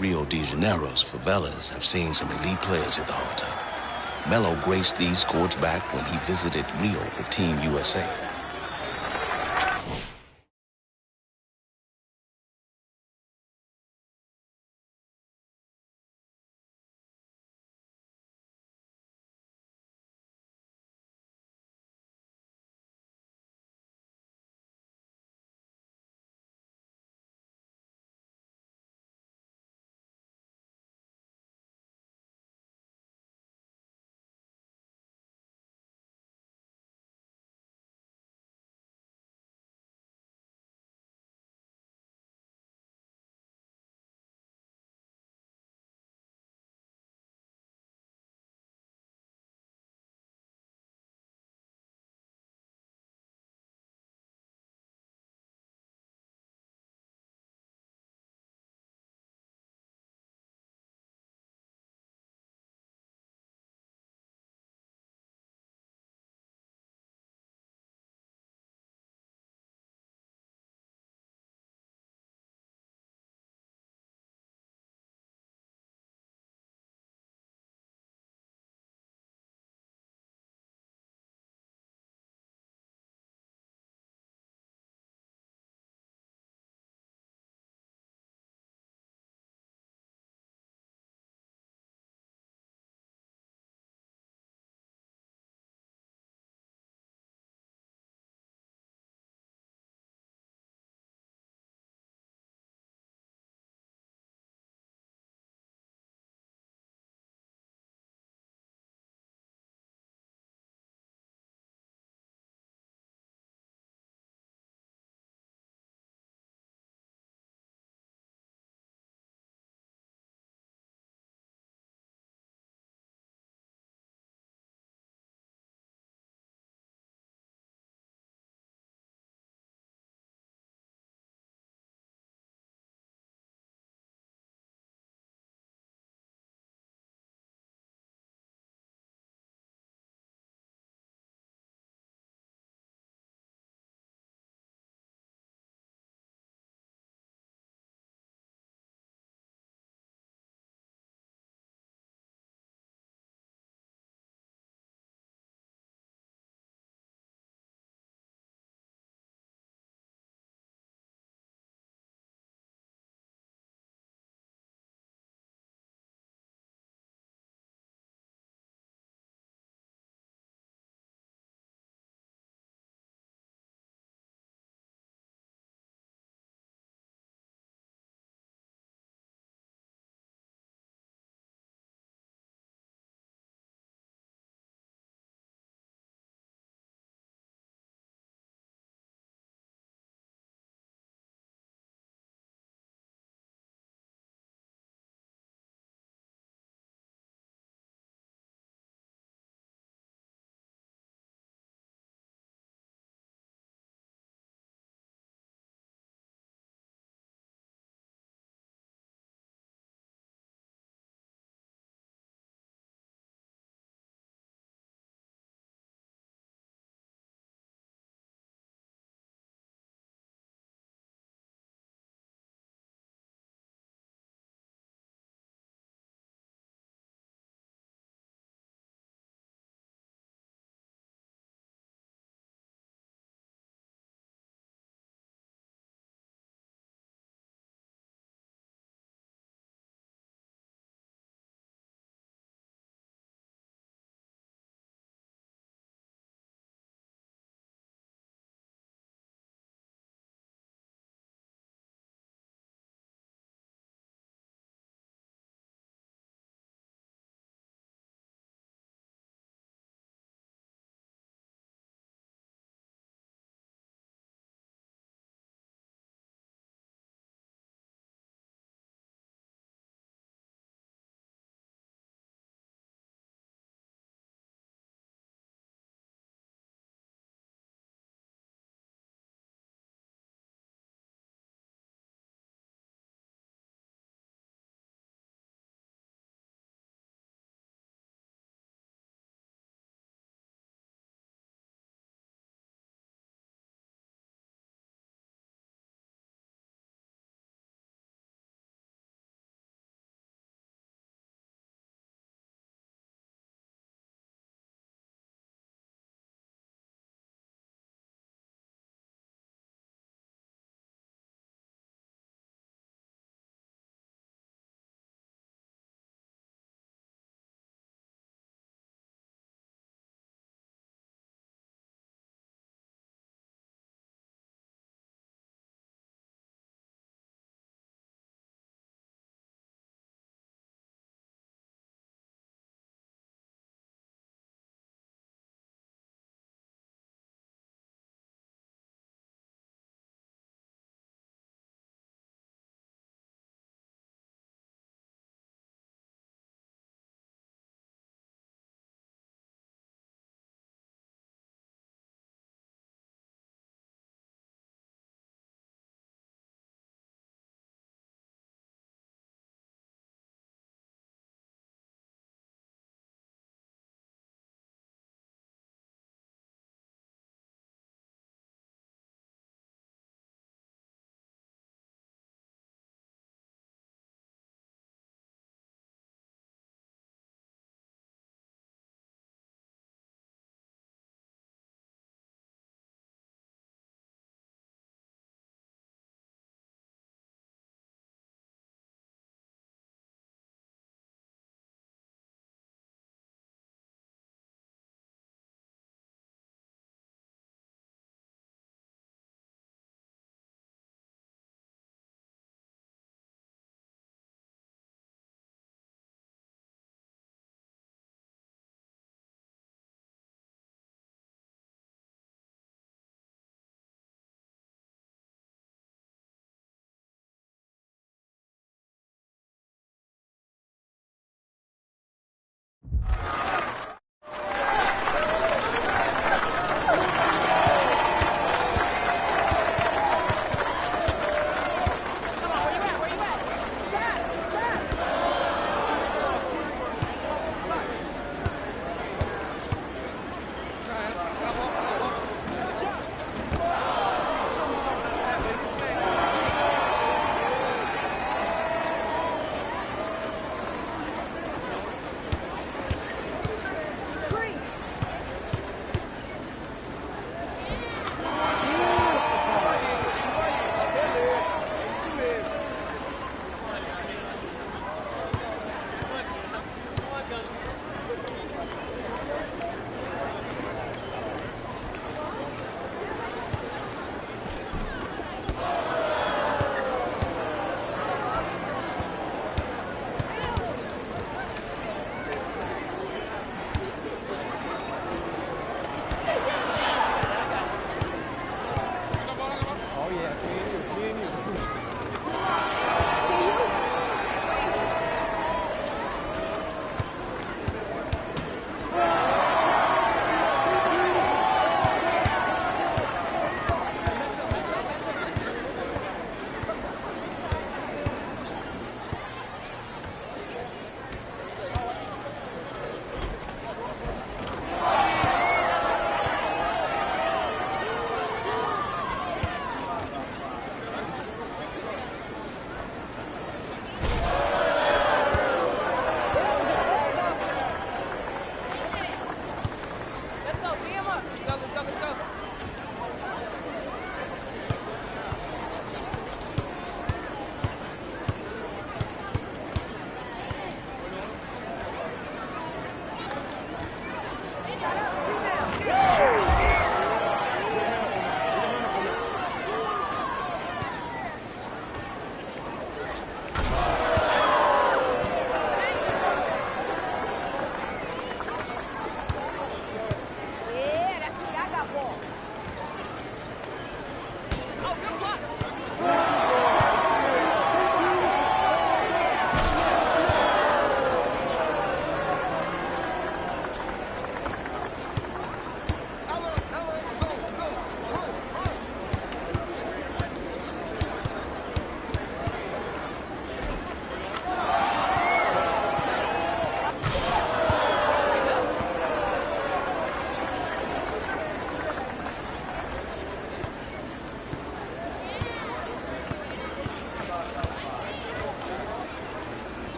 Rio de Janeiro's favelas have seen some elite players hit the hard top. Melo graced these courts back when he visited Rio with Team USA.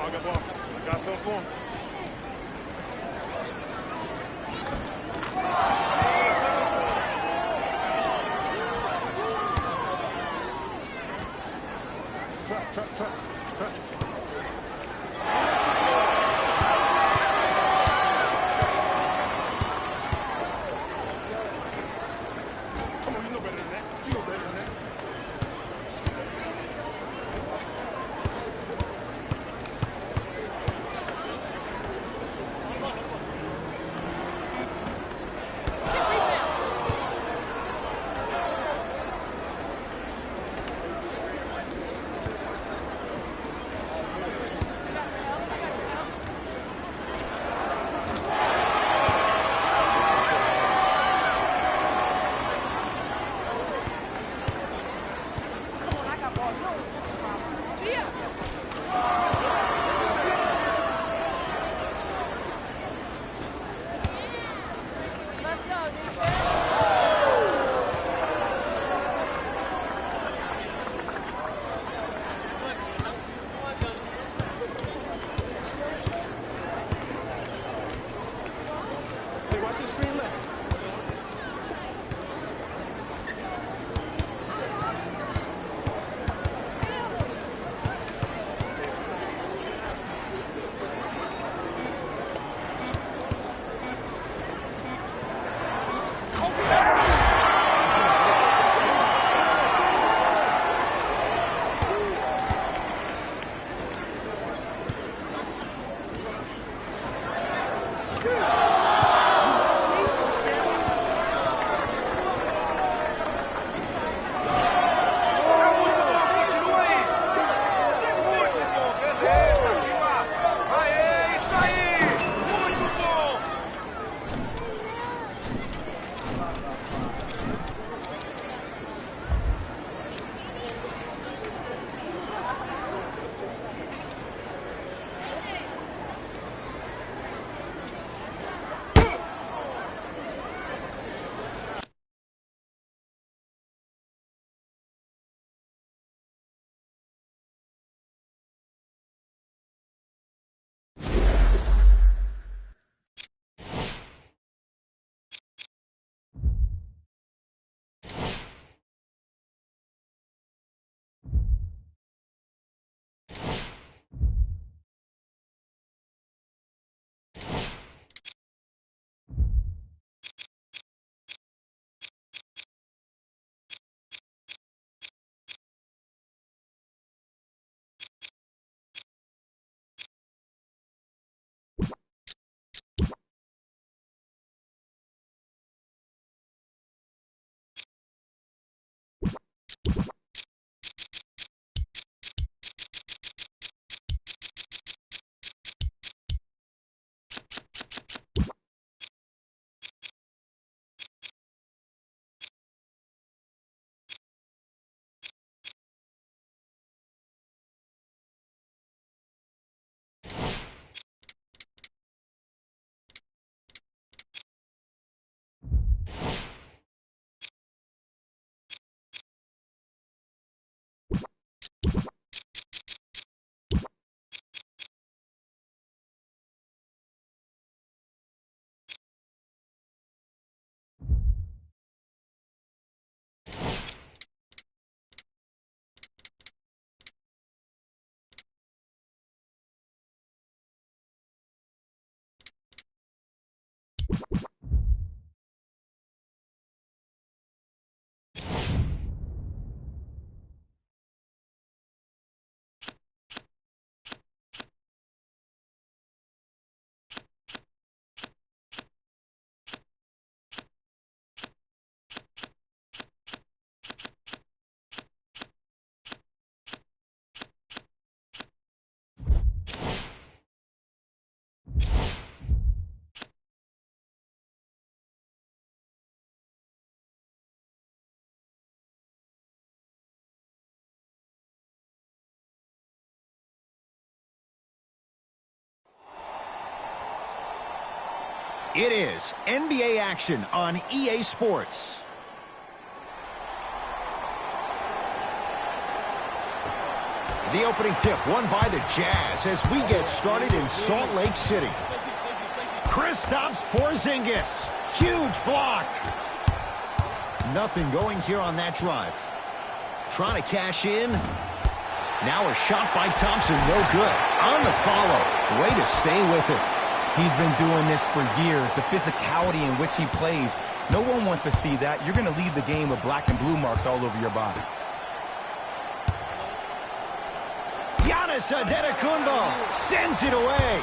I got something for him. Trap. Come on, you know better than that. You know better than that. Hey, watch this screen left. It is NBA action on EA Sports. The opening tip won by the Jazz as we get started in Salt Lake City. Kristaps Porzingis. Huge block. Nothing going here on that drive. Trying to cash in. Now a shot by Thompson, no good. On the follow. Way to stay with it. He's been doing this for years. The physicality in which he plays. No one wants to see that. You're going to leave the game with black and blue marks all over your body. Giannis Antetokounmpo sends it away.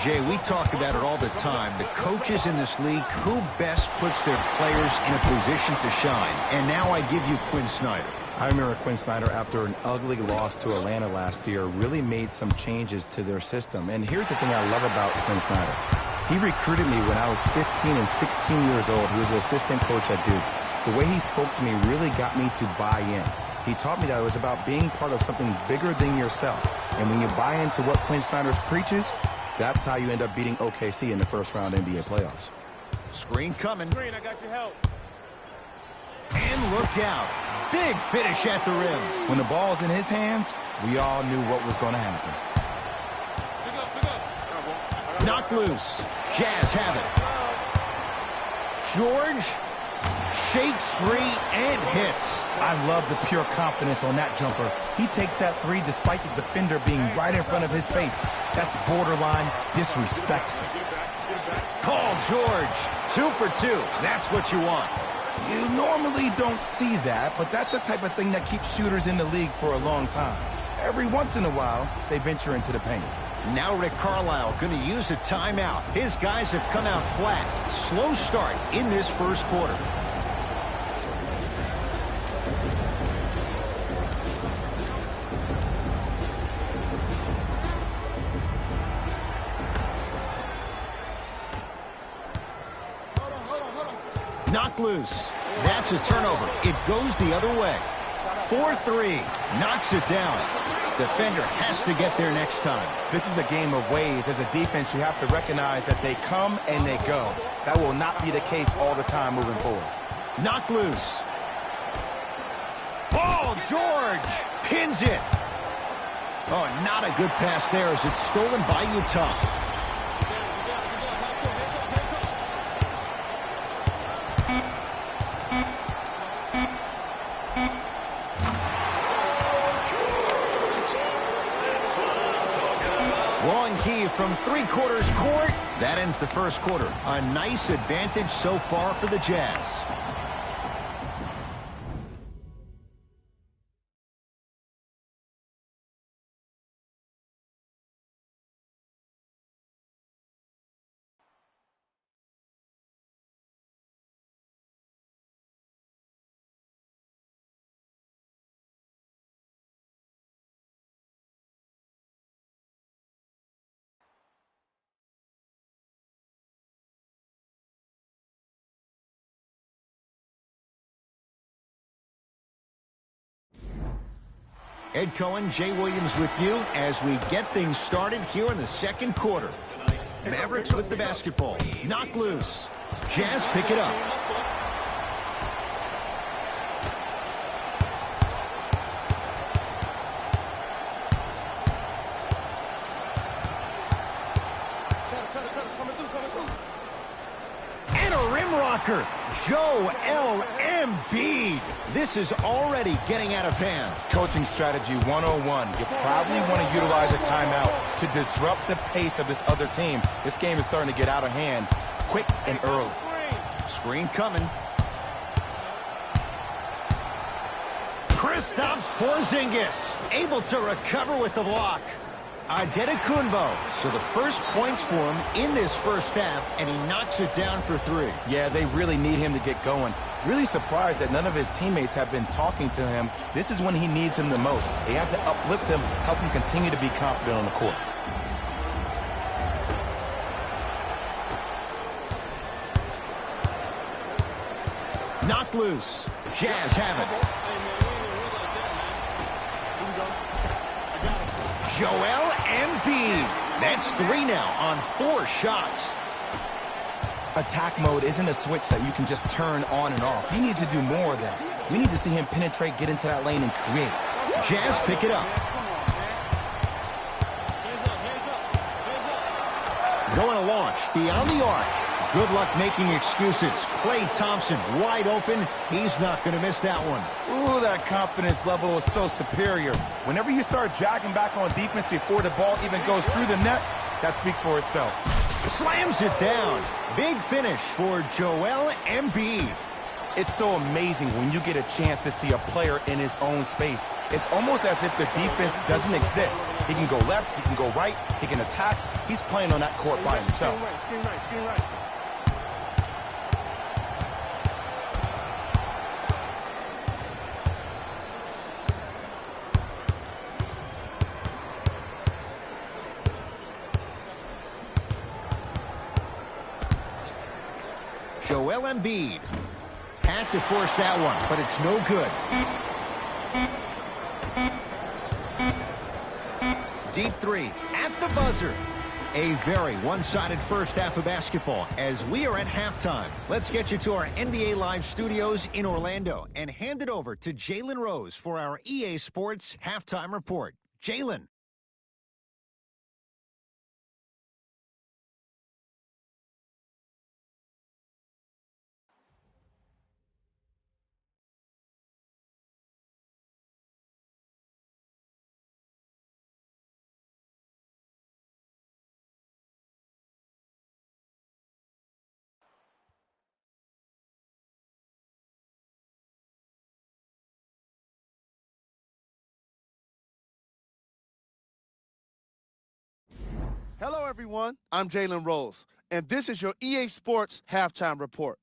Jay, we talk about it all the time. The coaches in this league, who best puts their players in a position to shine? And now I give you Quinn Snyder. I remember Quinn Snyder, after an ugly loss to Atlanta last year, really made some changes to their system. And here's the thing I love about Quinn Snyder. He recruited me when I was 15 and 16 years old. He was an assistant coach at Duke. The way he spoke to me really got me to buy in. He taught me that it was about being part of something bigger than yourself. And when you buy into what Quinn Snyder preaches, that's how you end up beating OKC in the first-round NBA playoffs. Screen coming. Screen, I got your help. And look out. Big finish at the rim. When the ball's in his hands, we all knew what was going to happen. Pick up. Knocked loose. Jazz have it. George shakes free and hits. I love the pure confidence on that jumper. He takes that three despite the defender being right in front of his face. That's borderline disrespectful. Paul George, 2 for 2. That's what you want. You normally don't see that, but that's the type of thing that keeps shooters in the league for a long time. Every once in a while, they venture into the paint. Now Rick Carlisle going to use a timeout. His guys have come out flat. Slow start in this first quarter. Knocked loose. That's a turnover. It goes the other way. 4-3. Knocks it down. Defender has to get there next time. This is a game of ways. As a defense, you have to recognize that they come and they go. That will not be the case all the time moving forward. Knocked loose. Paul George pins it. Oh, not a good pass there as it's stolen by Utah. Long key from three-quarters court. That ends the first quarter. A nice advantage so far for the Jazz. Ed Cohen, Jay Williams with you as we get things started here in the second quarter. Mavericks with the basketball. Knocked loose. Jazz pick it up. And a rim rocker. Joel Embiid. This is already getting out of hand. Coaching strategy 101. You probably want to utilize a timeout to disrupt the pace of this other team. This game is starting to get out of hand quick and early. Screen coming. Kristaps Porzingis able to recover with the block. Antetokounmpo. So the first points for him in this first half, and he knocks it down for 3. Yeah, they really need him to get going. Really surprised that none of his teammates have been talking to him. This is when he needs him the most. They have to uplift him, help him continue to be confident on the court. Knocked loose. Jazz have it. Joel Embiid. That's 3 now on 4 shots. Attack mode isn't a switch that you can just turn on and off. He needs to do more of that. We need to see him penetrate, get into that lane, and create. Jazz pick it up. Going to launch beyond the arc. Good luck making excuses. Klay Thompson wide open. He's not going to miss that one. Ooh, that confidence level is so superior. Whenever you start jogging back on defense before the ball even goes through the net, that speaks for itself. Slams it down. Big finish for Joel Embiid. It's so amazing when you get a chance to see a player in his own space. It's almost as if the defense doesn't exist. He can go left, he can go right, he can attack. He's playing on that court by himself. Screen right, screen right. Joel Embiid had to force that one, but it's no good. Deep three at the buzzer. A very one-sided first half of basketball as we are at halftime. Let's get you to our NBA Live studios in Orlando and hand it over to Jalen Rose for our EA Sports halftime report. Jalen. Hello, everyone. I'm Jalen Rose, and this is your EA Sports halftime report.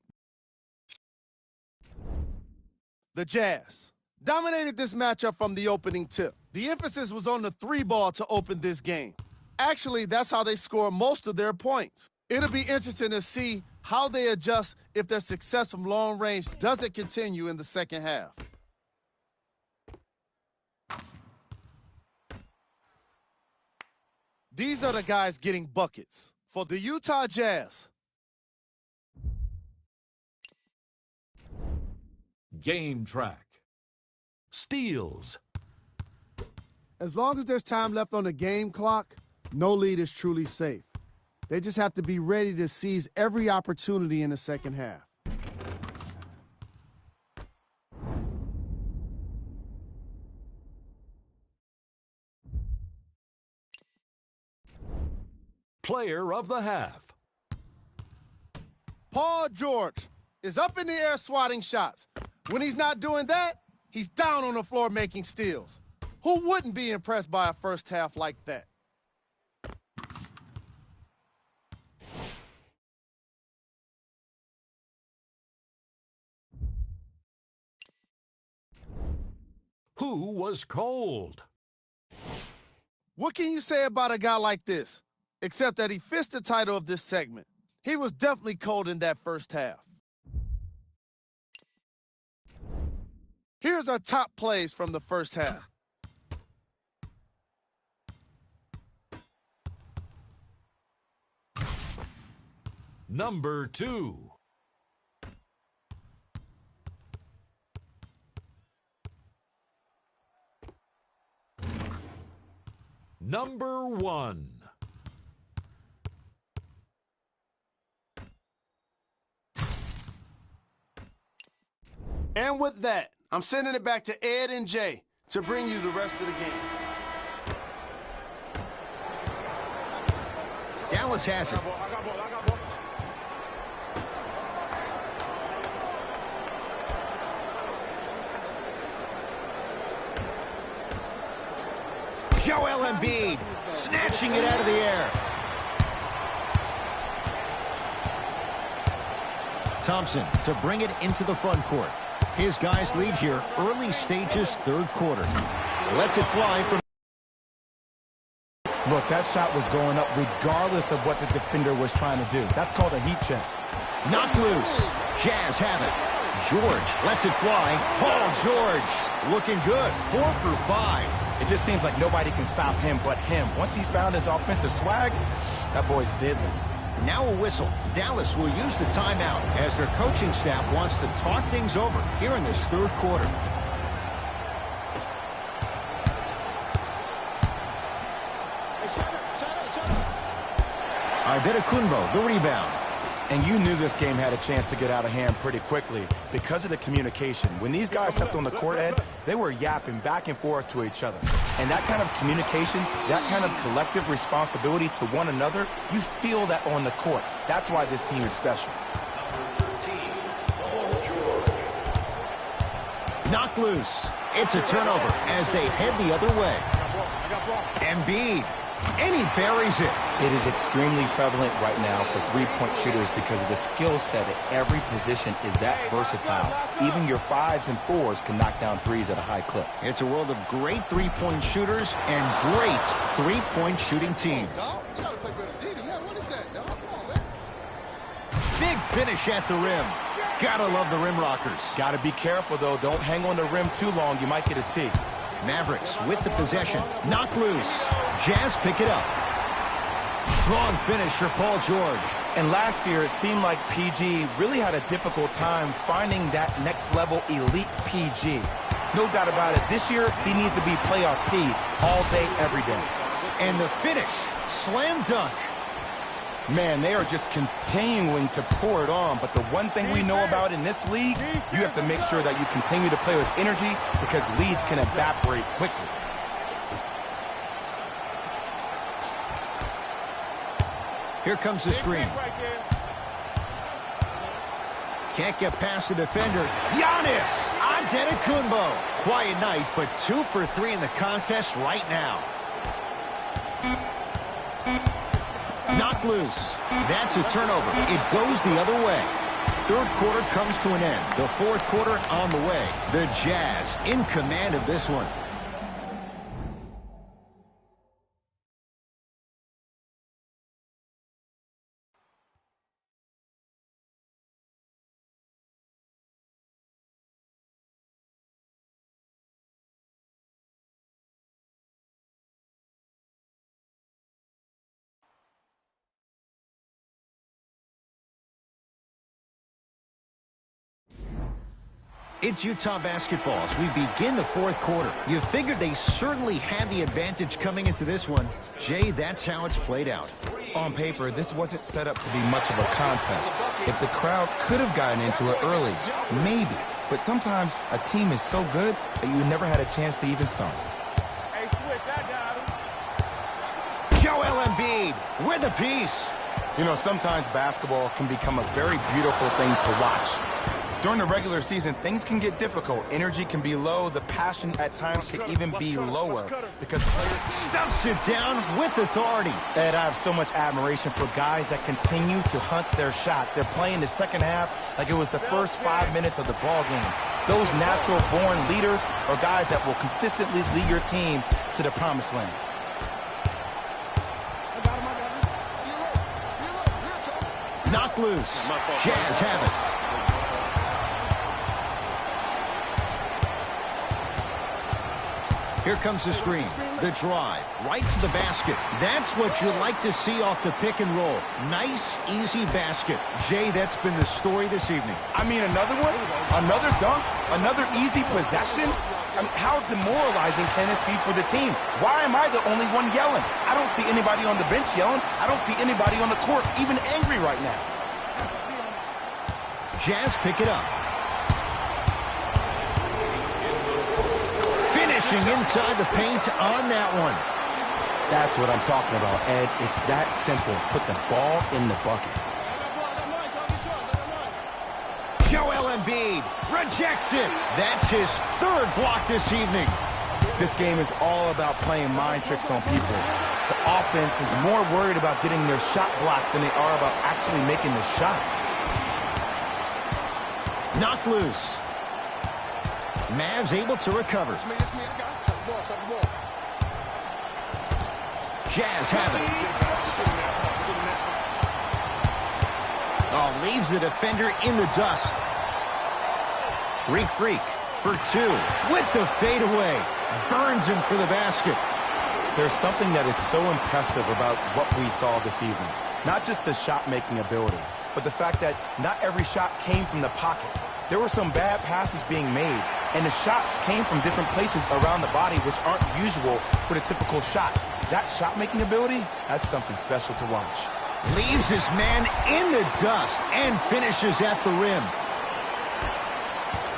The Jazz dominated this matchup from the opening tip. The emphasis was on the three ball to open this game. Actually, that's how they score most of their points. It'll be interesting to see how they adjust if their success from long range doesn't continue in the second half. These are the guys getting buckets for the Utah Jazz. Game track. Steals. As long as there's time left on the game clock, no lead is truly safe. They just have to be ready to seize every opportunity in the second half. Player of the half. Paul George is up in the air swatting shots. When he's not doing that, he's down on the floor making steals. Who wouldn't be impressed by a first half like that? Who was cold? What can you say about a guy like this? Except that he fits the title of this segment. He was definitely cold in that first half. Here's our top plays from the first half. Number 2. Number 1. And with that, I'm sending it back to Ed and Jay to bring you the rest of the game. Dallas has it. Joel Embiid snatching it out of the air. Thompson to bring it into the front court. His guys lead here early stages, third quarter. Lets it fly from. Look, that shot was going up regardless of what the defender was trying to do. That's called a heat check. Knocked loose. Jazz have it. George lets it fly. Paul George looking good. 4 for 5. It just seems like nobody can stop him but him. Once he's found his offensive swag, that boy's deadly. Now a whistle. Dallas will use the timeout as their coaching staff wants to talk things over here in this third quarter. Antetokounmpo, the rebound. And you knew this game had a chance to get out of hand pretty quickly because of the communication. When these guys stepped on the court, Ed, they were yapping back and forth to each other. And that kind of communication, that kind of collective responsibility to one another, you feel that on the court. That's why this team is special. Knocked loose. It's a turnover as they head the other way. Embiid. And he buries it. It is extremely prevalent right now for three-point shooters because of the skill set at every position is that versatile. Even your 5s and 4s can knock down 3s at a high clip. It's a world of great three-point shooters and great three-point shooting teams. Big finish at the rim. Gotta love the rim rockers. Gotta be careful, though. Don't hang on the rim too long. You might get a tee. Mavericks with the possession. Knocked loose. Jazz pick it up. Strong finish for Paul George. And last year, it seemed like PG really had a difficult time finding that next level elite PG. No doubt about it. This year, he needs to be playoff P all day, every day. And the finish. Slam dunk. Man, they are just continuing to pour it on. But the one thing we know about in this league, you have to make sure that you continue to play with energy because leads can evaporate quickly. Here comes the screen. Can't get past the defender. Giannis Antetokounmpo. Quiet night, but 2 for 3 in the contest right now. Knocked loose. That's a turnover. It goes the other way. Third quarter comes to an end. The fourth quarter on the way. The Jazz in command of this one. It's Utah basketball as we begin the fourth quarter. You figured they certainly had the advantage coming into this one. Jay, that's how it's played out. On paper, this wasn't set up to be much of a contest. If the crowd could have gotten into it early, maybe. But sometimes a team is so good that you never had a chance to even start. Hey, switch, I got him. Joel Embiid with a piece. You know, sometimes basketball can become a very beautiful thing to watch. During the regular season, things can get difficult. Energy can be low. The passion at times can even be lower because players Stuffs it down with authority. And I have so much admiration for guys that continue to hunt their shot. They're playing the second half like it was the first 5 minutes of the ball game. Those natural-born leaders are guys that will consistently lead your team to the promised land. Knocked loose. Jazz have it. Here comes the screen. The drive. Right to the basket. That's what you like to see off the pick and roll. Nice, easy basket. Jay, that's been the story this evening. I mean, another one? Another dunk? Another easy possession? I mean, how demoralizing can this be for the team? Why am I the only one yelling? I don't see anybody on the bench yelling. I don't see anybody on the court even angry right now. Jazz pick it up. Finishing inside the paint on that one. That's what I'm talking about, Ed. It's that simple. Put the ball in the bucket. Joel Embiid rejects it. That's his third block this evening. This game is all about playing mind tricks on people. The offense is more worried about getting their shot blocked than they are about actually making the shot. Knocked loose. Mavs able to recover. Jazz have it. Oh, leaves the defender in the dust. Greek Freak for 2 with the fadeaway. Burns him for the basket. There's something that is so impressive about what we saw this evening. Not just his shot-making ability, but the fact that not every shot came from the pocket. There were some bad passes being made, and the shots came from different places around the body, which aren't usual for the typical shot. That shot-making ability, that's something special to watch. Leaves his man in the dust and finishes at the rim.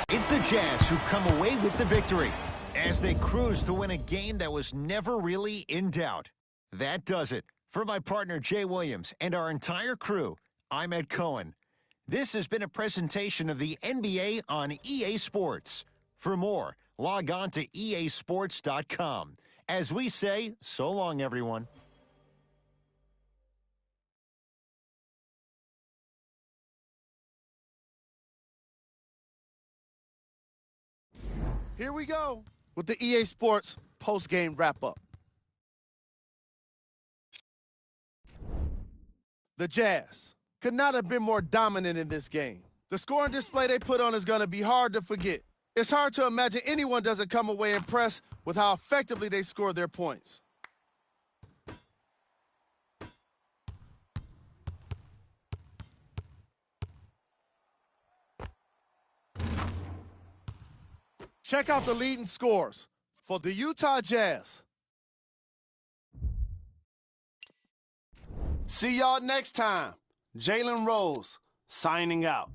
It's the Jazz who come away with the victory as they cruise to win a game that was never really in doubt. That does it. For my partner Jay Williams and our entire crew, I'm Ed Cohen. This has been a presentation of the NBA on EA Sports. For more, log on to easports.com. As we say, so long, everyone. Here we go with the EA Sports post-game wrap-up. The Jazz could not have been more dominant in this game. The scoring display they put on is going to be hard to forget. It's hard to imagine anyone doesn't come away impressed with how effectively they score their points. Check out the leading scores for the Utah Jazz. See y'all next time. Jalen Rose signing out.